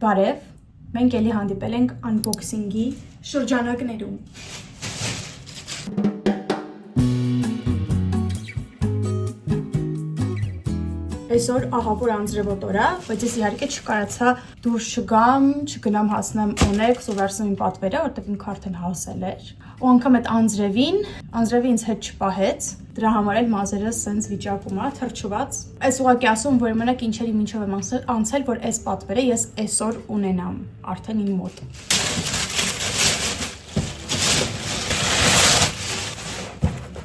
Բարև, մենք էլի հանդիպել ենք unboxing-ի շրջանակներում։ Այսօր ահավոր անձրևոտ օր է, բայց ես իհարկե չկարացա դուրս չգամ, չգնամ հասնեմ Օնեքս ու վերցնեմ իմ պատվերը, որտեղ ինքը արդեն հասել էր։ Ու անգամ այդ անձրևը ինձ հետ չպահեց, դրա համար էլ մազերս սենց վիճակում է, թրջված։ Այս ուղղակի ասում, որ մենակ ինչերի մինչև եմ անցել, որ այս պատվերը ես այսօր ունենամ, արդեն իմ մոտ։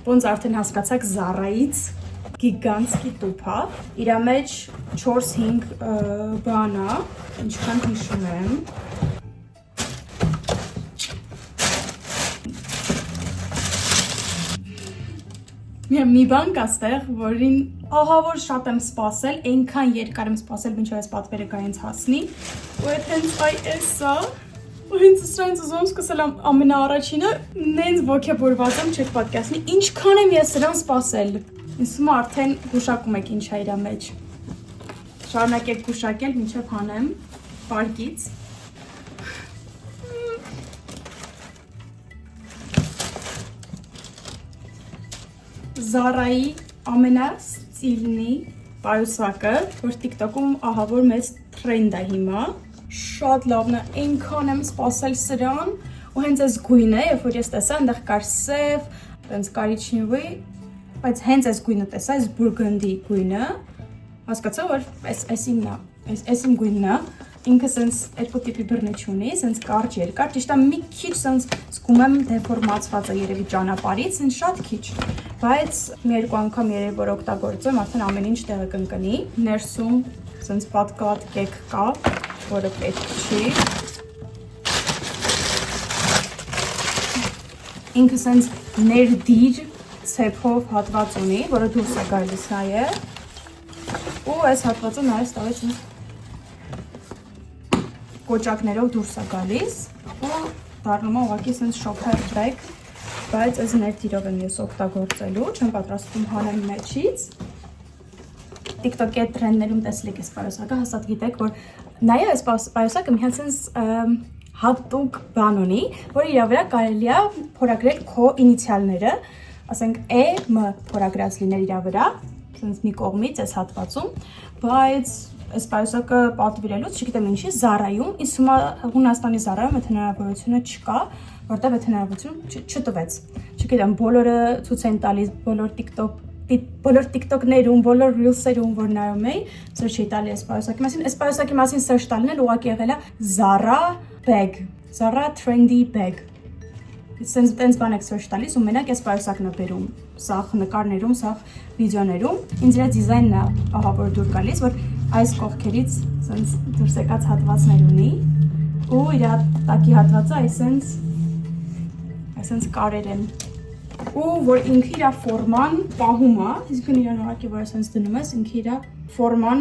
Ոնց արդեն հասկացաք, Zara-ից գիգանտի տուփ է, իր մեջ 4-5 բան է, ինչքան հիշում եմ։ Մի բան կա ստեղ, որին ահավոր շատ եմ սպասել, այնքան երկար եմ սպասել, մինչև այս պատվերը գա ինձ հասնի, ու այդ հենց այս է, ու հենց սրանից ուզում սկսել ամենաառաջինը, նենց ոգևորված եմ, չեք պատկերացնի, ինչքան եմ ես սրան սպասել։ Ինձ թվում է արդեն գուշակում եք ինչ է իր մեջ։ Շարունակեք գուշակել, մինչև հանեմ պարկից։ Zara-ի ամենաստիլնի պայուսակը, որ TikTok-ում ահավոր մեծ թրենդ է հիմա։ Շատ լավն է, այնքան եմ սպասել սրան, ու հենց այս գույնը, երբ որ ես տեսա, այնտեղ կար սև, այնց կարիչնիվի, բայց հենց այս գույնը տեսա, այս բուրգնդի գույնը, հասկացա, որ այս իմն է, այս իմ գույնն է, ինքը սենց երկու տիպի բռնիչ ունի, սենց կարճ երկար, ճիշտ է մի քիչ սենց զգում եմ դեֆորմացված է երևի ճանապարհից, սենց շատ քիչ, բայց մի երկու անգամ երևի որ օգտագործում, արդեն ամեն ինչ տեղը կընկնի, ներսում սենց պատկատ կեք կա, որը պետք չի, ինքը սենց ներդիր ցեփով հատված ունի, որը դուրս է գալիս նաև, ու այս հատվածը նաև ստավեց կոճակներով դուրս է գալիս, ու դառնում է ուղղակի սենց շոփեր բեգ, բայց այս ներդիրով եմ ես օգտագործելու, չեմ պատրաստվում հանեմ մեջից։ TikTok-ի այդ տրենդներում տեսել եք այս պայուսակը, հաստատ գիտեք, որ նաև այս պայուսակը մի հատ սենց հատուկ բան ունի, որ իր վրա կարելի է փորագրել քո ինիցիալները, ասենք E-M փորագրած լինել իր վրա, սենց մի կողմից այս հատվածում, բայց այս պայուսակը պատվիրելուց, չգիտեմ ինչի, Zara-ում, ինձ թվում է Հունաստանի Zara-ում այդ հնարավորությունը չկա, որտեղ այդ հնարավորությունը չտվեց։ Չգիտեմ, բոլորը ցույց են տալիս, բոլոր TikTok-ներում, բոլոր Reels-երում, որ նայում էի, search էի տալի այս պայուսակի մասին։ Այս պայուսակի մասին search տալն էլ ուղղակի եղել է Zara bag, Zara trendy bag։ Սենց տենց բան եք search տալիս ու մենակ այս պայուսակն է բերում, սաղ նկարներում, սաղ վիդեոներում, ինձ իր դիզայնն է ահավոր դուր գալիս, որ այս կողքերից սենց դուրս եկած հատվածներ ունի ու իր տակի հատվածը այսենց կարեր են ու որ ինքը իր ֆորման պահում է, իսկն իրան ուղղակի որ այսենց դնում ես, ինքը իր ֆորման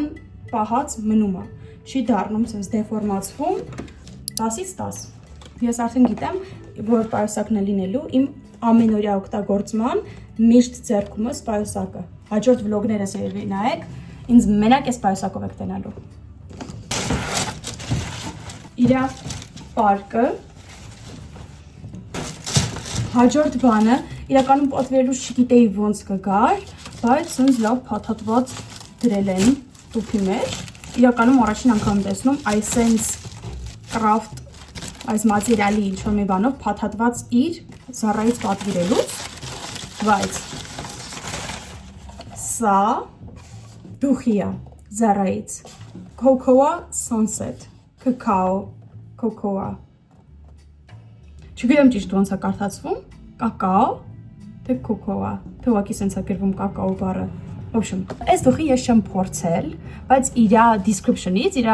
պահած մնում է, չի դառնում սենց դեֆորմացվում 10-ից 10։ Ես արդեն գիտեմ, որ պայուսակն է լինելու իմ ամենօրյա օգտագործման միշտ ձեռքումս պայուսակը։ Հաջորդ վլոգներս երևի նայեք, ինձ մենակ այս պայուսակով եք տենալու։ Իր պարկը, հաջորդ բանը, իրականում պատվիրելուց չգիտեի ոնց կգար, բայց սենց լավ փաթաթված դրել են տուփի մեջ։ Իրականում առաջին անգամ տեսնում այս սենց craft այս մատերիալի ինչ-որ մի բանով փաթաթված իր Zara-ից պատվիրելուց, բայց սա դուխի է Zara-ից, Cocoa Sunset, Cocoa, չգիտեմ ճիշտ ոնց է կարդացվում, կակաո, թե Cocoa, թե ուղղակի սենց է գրվում կակաո բառը, այս դուխի ես չեմ փորձել, բայց իր description-ից, իր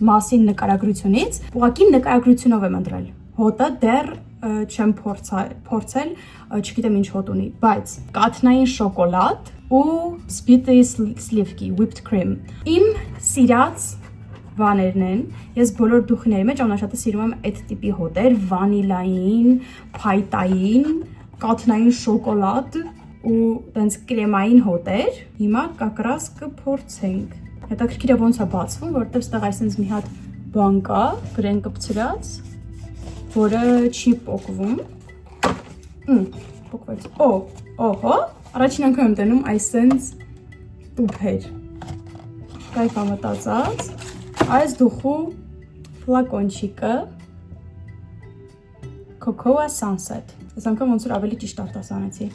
մասին նկարագրությունից, ուղղակի նկարագրությունով եմ ընտրել, հոտը դեռ չեմ փորձել, չգիտեմ ինչ հոտ ունի, բայց կաթնային շոկոլադ ու սպիտի սլիվկի, whipped cream, իմ սիրած բաներն են, ես բոլոր դուխիների մեջ ամենաշատը սիրում եմ այդ տիպի հոտեր, վանիլային, փայտային, կաթնային շոկոլադ ու տենց կրեմային հոտեր, հիմա կակրաս կփորձենք։ Հետաքրքիր է ոնց է բացվում, որտեղ ստեղ այսպես մի հատ բան կա, գրեն կպցրած, որը չի պոկվում։ Պոկվեց։ Օհո, առաջին անգամ եմ տենում այսենց տուփեր։ Կայք ամտածած, այս դուխու ֆլակոնչիկը Cocoa Sunset։ Այս անգամ ոնց որ ավելի ճիշտ արտասանեցի։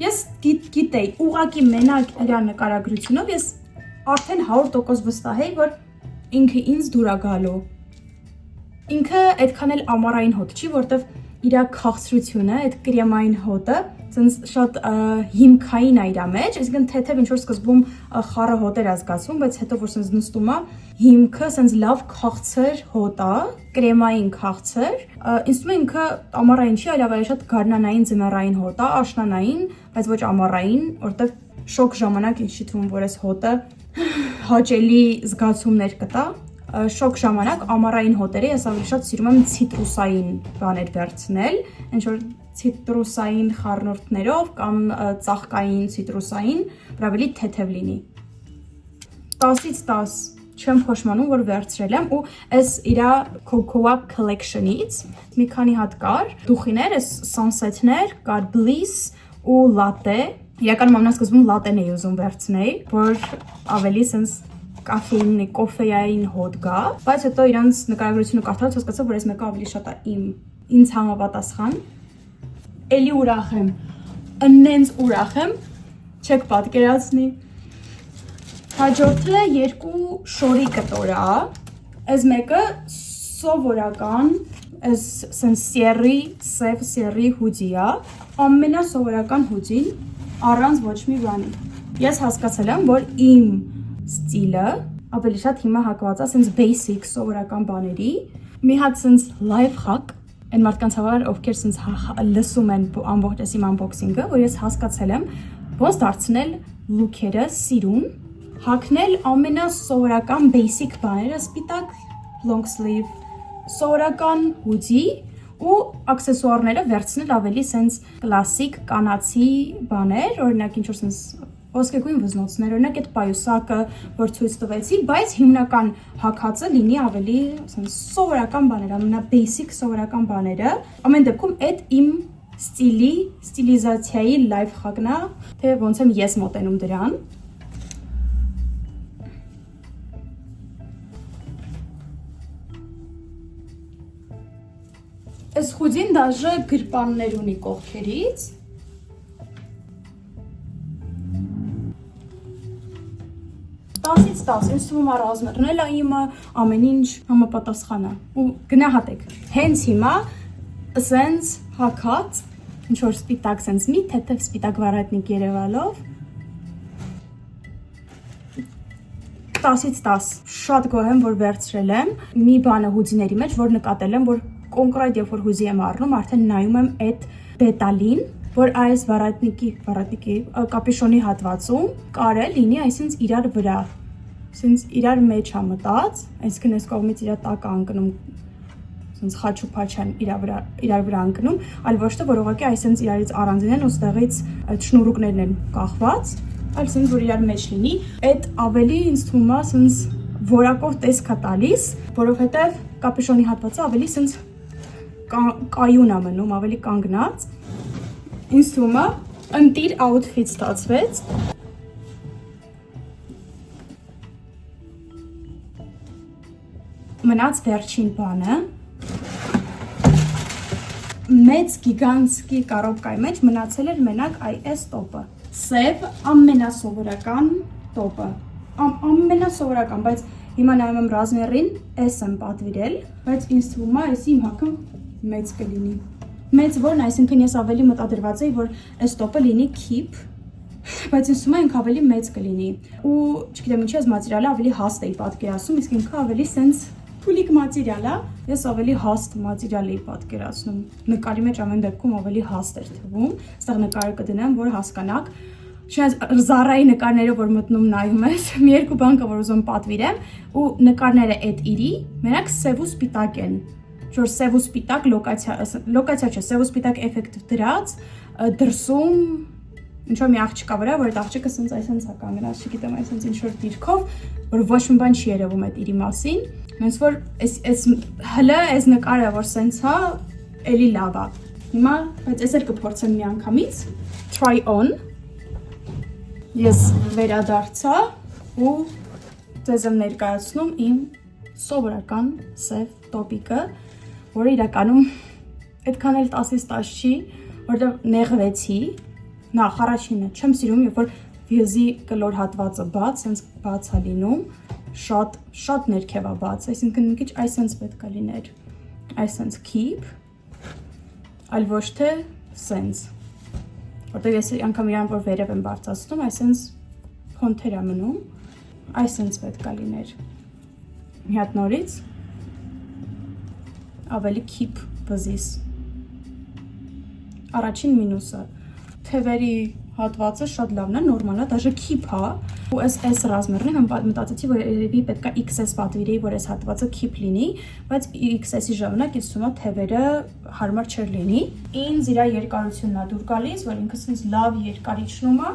Ես գիտեի, ուղղակի մենակ իր նկարագրությունով ես արդեն 100% վստահ էի, որ ինքը ինձ դուր է գալու։ Ինքը այդքան էլ ամառային հոտ չի, որտեվ իր քաղցրությունը, այդ կրեմային հոտը, ցենց շատ հիմքային է իր մեջ, այսինքն թեթև ինչ որ սկզբում խառը հոտեր է զգացվում, բայց հետո որ ցենց նստում է, հիմքը ցենց լավ քաղցր հոտ է, կրեմային քաղցր, ինձ թվում է ինքը ամառային չի, այլ ավելի շատ գարնանային ձմեռային հոտ է, աշնանային, բայց ոչ ամառային, որտեվ շոկ ժամանակ ինձ չի թվում, որ այս հոտը հաճելի զգացումներ կտա։ Շոկ ժամանակ ամառային հոտերը ես ավելի շատ սիրում եմ ցիտրուսային բաներ վերցնել, ինչ որ ցիտրուսային խառնուրդներով կամ ծաղկային ցիտրուսային, որ ավելի թեթև լինի։ 10-ից 10 չեմ փոշմանում, որ վերցրել եմ ու այս իր Cocoa Collection-ից մի քանի հատ կար, դուխիներ, այս Sunset-ներ, կար Bliss ու Latte։ Իրականում ամենասկզբում Latte-ն էի ուզում վերցնել, որ ավելի sense կաֆեինի, կոֆեային հոտ գա, բայց հետո իրանց նկարագրությունը կարդալուց հասկացա, որ այս մեկը ավելի շատ է ինձ համապատասխան։ Էլի ուրախ եմ, նենց ուրախ եմ, չեք պատկերացնի։ Հաջորդը երկու շորի կտոր է, այս մեկը սովորական, այս սերրի, սև սերրի հուդի է, ամենասովորական հուդին, առանց ոչ մի բանի։ Ես հասկացել եմ, որ իմ ստիլը ավելի շատ հիմա հակված է sense basic սովորական բաների, մի հատ sense live hack, այն մարդկանց համար, ովքեր sense լսում են ամբողջ այս իմ unboxing-ը, որ ես հասկացել եմ, ոնց դարձնել look-երը սիրուն, հագնել ամենասովորական basic բաները, սպիտակ long sleeve, սովորական hoodie ու աքսեսուարները վերցնել ավելի sense classic կանացի բաներ, օրինակ ինչ որ sense ոսկեգույն վզնոցներ, օրինակ այդ պայուսակը, որ ցույց տվեցի, բայց հիմնական հագածը լինի ավելի սովորական բաներ, ամենաբեյսիկ սովորական բաները։ Ամեն դեպքում այդ իմ ստիլի, ստիլիզացիայի լայվ հագն է, թե ոնց եմ ես մոտենում դրան։ Այս խուդին դաժե գրպաններ ունի կողքերից։ 10-ից 10, ինձ թվում է ռազմերն է իմը, ամեն ինչ համապատասխան է։ Ու գնահատեք։ Հենց հիմա սենց հագած, ինչ որ սպիտակ սենց մի թեթև սպիտակ վարատնիկ երևալով 10-ից 10, շատ գոհ եմ, որ վերցրել եմ մի բանը հուդիների մեջ, որ նկատել եմ, որ կոնկրետ երբ որ հուդի եմ առնում, արդեն նայում եմ այդ դետալին, որ այս վարատնիկի կապյուշոնի հատվածում կարել լինի այսինքն իրար վրա, այսինքն իրար մեջ է մտած, այսինքն այս կողմից իր տակը անկնում, այսինքն խաչուփաչան իրար վրա անկնում, այլ ոչ թե որ ուղղակի այսինքն իրարից առանձին են ու ստեղից այդ շնուրուկներն են կախված, այլ այսինքն որ իրար մեջ լինի, այդ ավելի ինձ թվում է այսինքն որակով տեսք է տալիս, որովհետև կապյուշոնի հատվածը ավելի այսինքն կայուն է մնում, ավելի կանգնած։ Ինձ թվում է ընտիր outfit ստացվեց։ Մնաց վերջին բանը։ Մեծ գիգանտի կարոպկայի մեջ մնացել էր մենակ այս տոպը։ Սև ամենասովորական տոպը։ Ամենասովորական, բայց հիմա նայում եմ ռազմերին, այս եմ պատվիրել, բայց ինձ թվում է այս իմ հագը մեծ կլինի։ Մեծ որն, այսինքն ես ավելի մտադրված էի, որ այս տոպը լինի քիփ, բայց ինձ թվում է ինքը ավելի մեծ կլինի։ Ու չգիտեմ ինչի այս մատերիալը ավելի հաստ էի պատկերացնում, իսկ ինքը ավելի սենց փուլիկ մատերիալ է, ես ավելի հաստ մատերիալ էի պատկերացնում։ Նկարի մեջ ամեն դեպքում ավելի հաստ էր թվում։ Այստեղ նկարը կդնեմ, որ հասկանաք։ Շնորհակալ Զարայի նկարները, որ մտնում նայում ես, մի երկու բան կա, որ ուզում պատվիրեմ, ու նկարները այդ իրի, մենակ սև ու սպիտակ են։ Որ սև ու սպիտակ լոկացիա չէ, սև ու սպիտակ էֆեկտ դրած, դրսում Ինչ-որ մի աղջկա վրա, որ այդ աղջիկը այսպես է կանգնած, չգիտեմ, այսպես ինչ-որ դիրքով, որ ոչ մի բան չի երևում այդ իրի մասին։ Ոնց որ այս հլը, այս նկարը, որ սենց է, էլի լավ է։ Հիմա, բայց ես էլ կփորձեմ մի անգամից։ Try on։ Ես վերադարձա ու ձեզ եմ ներկայացնում իմ սովորական սև տոպիկը, որը իրականում այդքան էլ 10-ից 10 չի, որտեղ նեղվեցի։ Նախ առաջինը չեմ սիրում, երբ որ վիզի կլոր հատվածը բաց, սենց բաց է լինում, շատ ներքև է բաց, այսինքն մի քիչ այսպես պետք է լիներ, այսպես keep, այլ ոչ թե սենց, որտեղ ես անգամ իրան որ վերև եմ բարձրացնում, այսպես փոնթեր է մնում, այսպես պետք է լիներ, մի հատ նորից, ավելի keep բզիս, առաջին մինուսը, թևերի հատվածը շատ լավն է, նորմալ է, դաժե keep է, ու այս ռազմերն եմ մտածեցի, որ երևի պետք է XS պատվիրեի, որ այս հատվածը keep լինի, բայց XS-ի ժամանակ ես թվում է թևերը հարմար չէր լինի։ Ինձ իր երկարությունն է դուր գալիս, որ ինքը sense լավ երկար իջնում է։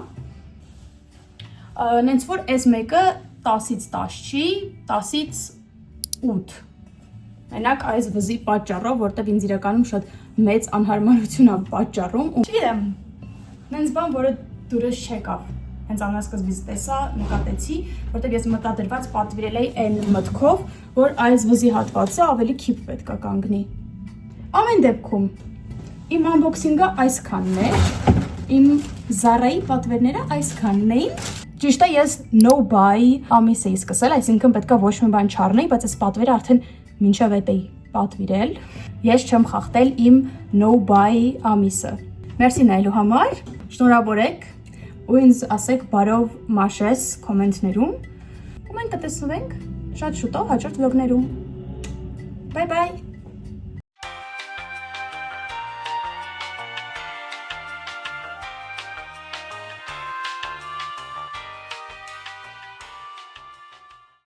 Նենց որ այս մեկը 10-ից 10 չի, 10-ից 8։ Մենակ այս վզի պատճառով, որտեղ ինձ իրականում շատ մեծ անհարմարություն է պատճառում, ու չգիտեմ, նենց բան, որը դուրս չեկավ, հենց ամենասկզբից տեսա, նկատեցի, որտեղ ես մտադրված պատվիրել էի այն մտքով, որ այս վզի հատվածը ավելի keep պետք է կանգնի։ Ամեն դեպքում, իմ unboxing-ը այսքանն էր, իմ Zara-ի պատվերները այսքանն էին, ճիշտ է ես no buy ամիս էի սկսել, այսինքն պետք է ոչ մի բան չառնեի, բայց այս պատվերը արդեն մինչև էի պատվիրել, ես չեմ խախտել իմ no buy ամիսը։ Մերսի նայելու համար, շնորհավորեք ու ինձ ասեք բարով մաշես կոմենտներում ու մենք կտեսնվենք շատ շուտով հաջորդ վլոգներում։ Bye bye։